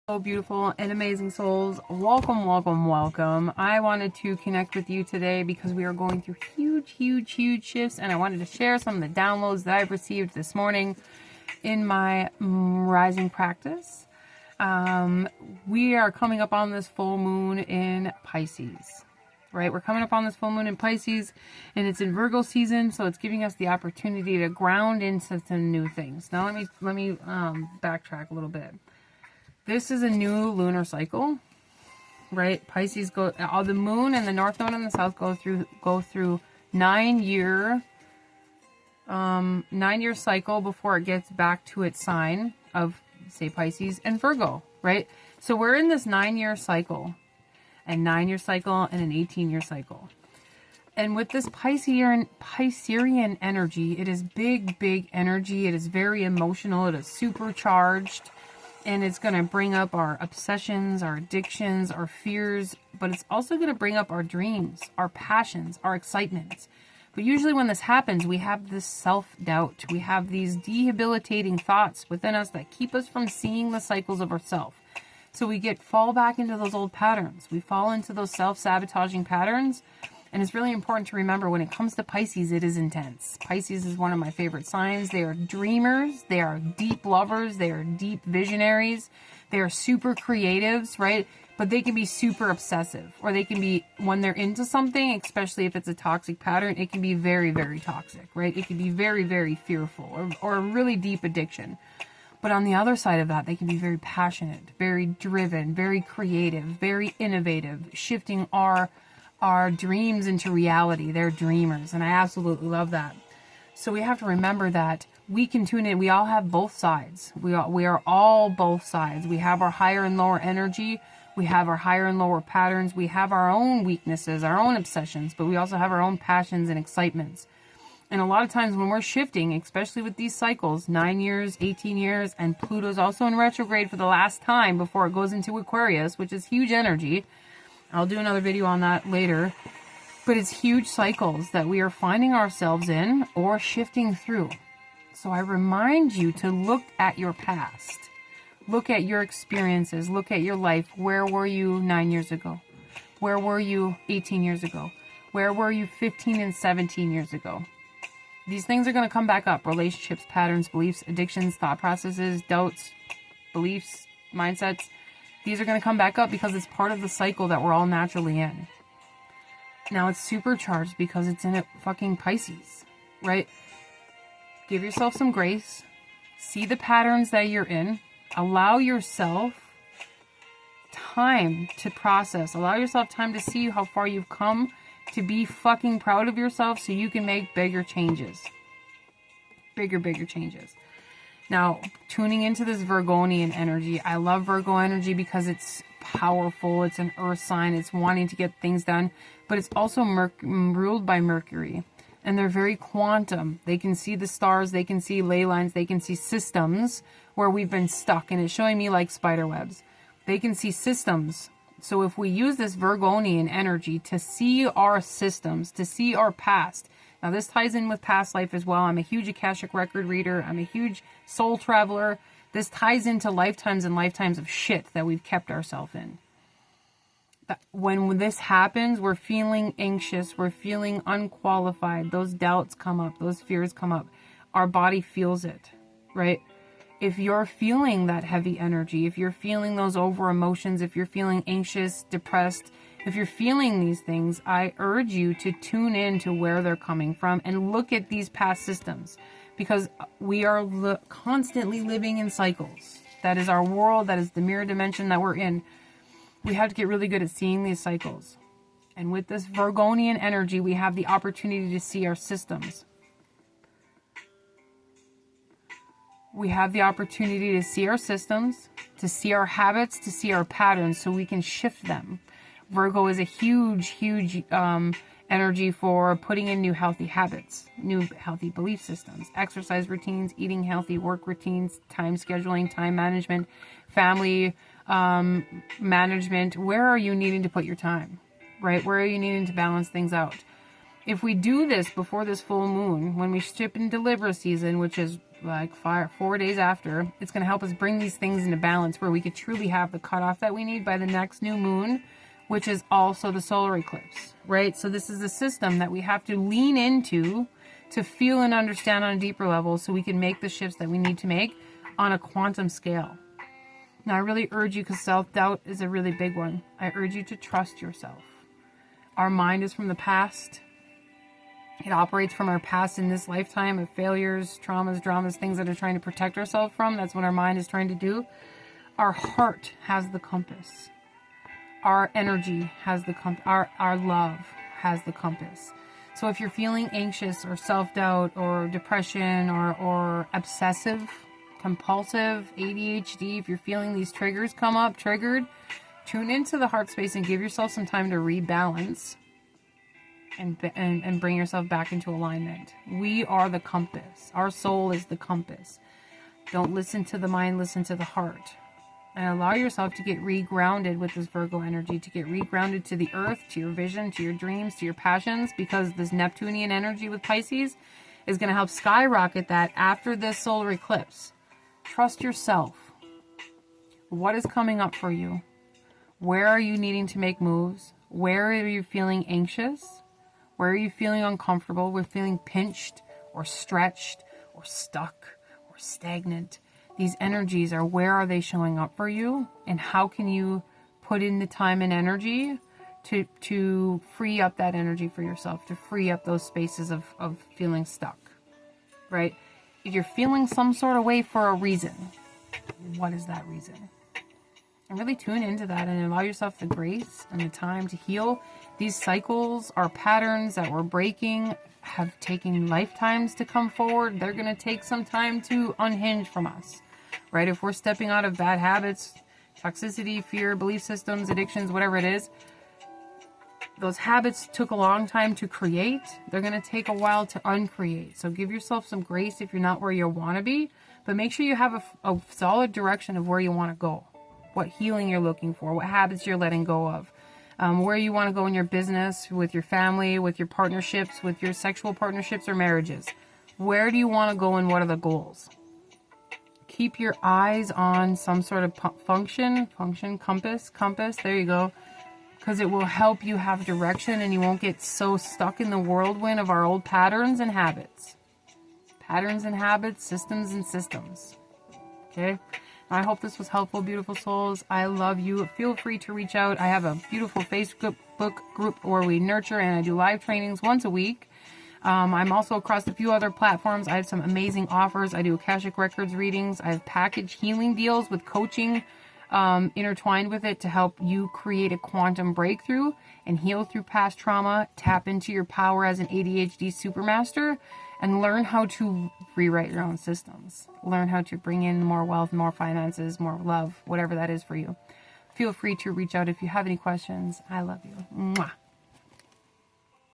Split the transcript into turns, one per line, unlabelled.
Hello, beautiful and amazing souls. Welcome. I wanted to connect with you today because we are going through huge shifts, and I wanted to share some of the downloads that I've received this morning in my rising practice. We are coming up on this full moon in Pisces, right? We're coming up on this full moon in Pisces, and it's in Virgo season, so it's giving us the opportunity to ground into some new things. Now, let me backtrack a little bit. This is a new lunar cycle, right? Pisces the moon and the north node and the south go through 9-year cycle before it gets back to its sign of, say, Pisces and Virgo, right? So we're in this 9-year cycle, a 9-year cycle and an 18-year cycle. And with this Piscean energy, it is big energy. It is very emotional. It is supercharged. And it's going to bring up our obsessions, our addictions, our fears, but it's also going to bring up our dreams, our passions, our excitements. But usually when this happens, we have this self-doubt. We have these debilitating thoughts within us that keep us from seeing the cycles of ourselves. So we fall back into those old patterns. We fall into those self-sabotaging patterns. And it's really important to remember when it comes to Pisces, it is intense. Pisces is one of my favorite signs. They are dreamers. They are deep lovers. They are deep visionaries. They are super creatives, right? But they can be super obsessive, or they can be, when they're into something, especially if it's a toxic pattern, it can be very toxic, right? It can be very fearful, or a really deep addiction. But on the other side of that, they can be very passionate, very driven, very creative, very innovative, shifting our dreams into reality. They're dreamers, and I absolutely love that. So we have to remember that we can tune in. We all have both sides. We are all both sides. We have our higher and lower energy. We have our higher and lower patterns. We have our own weaknesses, our own obsessions, but we also have our own passions and excitements. And a lot of times when we're shifting, especially with these cycles, 9 years, 18 years, and Pluto's also in retrograde for the last time before it goes into Aquarius, which is huge energy. I'll do another video on that later, but it's huge cycles that we are finding ourselves in or shifting through. So I remind you to look at your past, look at your experiences, look at your life. Where were you 9 years ago? Where were you 18 years ago? Where were you 15 and 17 years ago? These things are going to come back up. Relationships, patterns, beliefs, addictions, thought processes, doubts, beliefs, mindsets. These are going to come back up because it's part of the cycle that we're all naturally in. Now it's supercharged because it's in a fucking Pisces, right? Give yourself some grace. See the patterns that you're in. Allow yourself time to process. Allow yourself time to see how far you've come, to be fucking proud of yourself so you can make bigger changes. Bigger changes. Now, tuning into this Virgonian energy, I love Virgo energy because it's powerful, it's an earth sign, it's wanting to get things done, but it's also ruled by Mercury, and they're very quantum. They can see the stars, they can see ley lines, they can see systems where we've been stuck, and it's showing me like spider webs. They can see systems. So if we use this Virgonian energy to see our systems, to see our past. Now, this ties in with past life as well. I'm a huge Akashic record reader. I'm a huge soul traveler. This ties into lifetimes and lifetimes of shit that we've kept ourselves in. When this happens, we're feeling anxious. We're feeling unqualified. Those doubts come up. Those fears come up. Our body feels it, right? If you're feeling that heavy energy, if you're feeling those over emotions, if you're feeling anxious, depressed, if you're feeling these things, I urge you to tune in to where they're coming from and look at these past systems, because we are constantly living in cycles. That is our world. That is the mirror dimension that we're in. We have to get really good at seeing these cycles. And with this Virgonian energy, we have the opportunity to see our systems. We have the opportunity to see our systems, to see our habits, to see our patterns so we can shift them. Virgo is a huge energy for putting in new healthy habits, new healthy belief systems, exercise routines, eating healthy, work routines, time scheduling, time management, family management. Where are you needing to put your time, right? Where are you needing to balance things out? If we do this before this full moon, when we ship into Libra season, which is like 4 days after. It's going to help us bring these things into balance where we could truly have the cutoff that we need by the next new moon, which is also the solar eclipse, right? So this is a system that we have to lean into to feel and understand on a deeper level so we can make the shifts that we need to make on a quantum scale. Now, I really urge you, because self-doubt is a really big one. I urge you to trust yourself. Our mind is from the past. It operates from our past in this lifetime of failures, traumas, dramas, things that are trying to protect ourselves from. That's what our mind is trying to do. Our heart has the compass. Our energy has the compass. Our love has the compass. So if you're feeling anxious or self-doubt or depression or obsessive, compulsive, ADHD, if you're feeling these triggers come up, triggered, tune into the heart space and give yourself some time to rebalance and bring yourself back into alignment. We are the compass. Our soul is the compass. Don't listen to the mind, listen to the heart. And allow yourself to get regrounded with this Virgo energy, to get regrounded to the earth, to your vision, to your dreams, to your passions, because this Neptunian energy with Pisces is going to help skyrocket that after this solar eclipse. Trust yourself. What is coming up for you? Where are you needing to make moves? Where are you feeling anxious? Where are you feeling uncomfortable? We're feeling pinched or stretched or stuck or stagnant. These energies are, where are they showing up for you? And how can you put in the time and energy to free up that energy for yourself, to free up those spaces of feeling stuck, right? If you're feeling some sort of way for a reason, what is that reason? And really tune into that and allow yourself the grace and the time to heal. These cycles are patterns that we're breaking, have taken lifetimes to come forward. They're going to take some time to unhinge from us, right? If we're stepping out of bad habits, toxicity, fear, belief systems, addictions, whatever it is, those habits took a long time to create. They're going to take a while to uncreate. So give yourself some grace if you're not where you want to be, but make sure you have a solid direction of where you want to go, what healing you're looking for, what habits you're letting go of, where you want to go in your business, with your family, with your partnerships, with your sexual partnerships or marriages. Where do you want to go and what are the goals? Keep your eyes on some sort of function, compass, there you go. Because it will help you have direction and you won't get so stuck in the whirlwind of our old patterns and habits. Patterns and habits, systems and systems. Okay? I hope this was helpful, beautiful souls. I love you. Feel free to reach out. I have a beautiful Facebook group where we nurture and I do live trainings once a week. I'm also across a few other platforms. I have some amazing offers. I do Akashic Records readings. I have package healing deals with coaching intertwined with it to help you create a quantum breakthrough and heal through past trauma, tap into your power as an ADHD supermaster, and learn how to rewrite your own systems. Learn how to bring in more wealth, more finances, more love, whatever that is for you. Feel free to reach out if you have any questions. I love you. Mwah.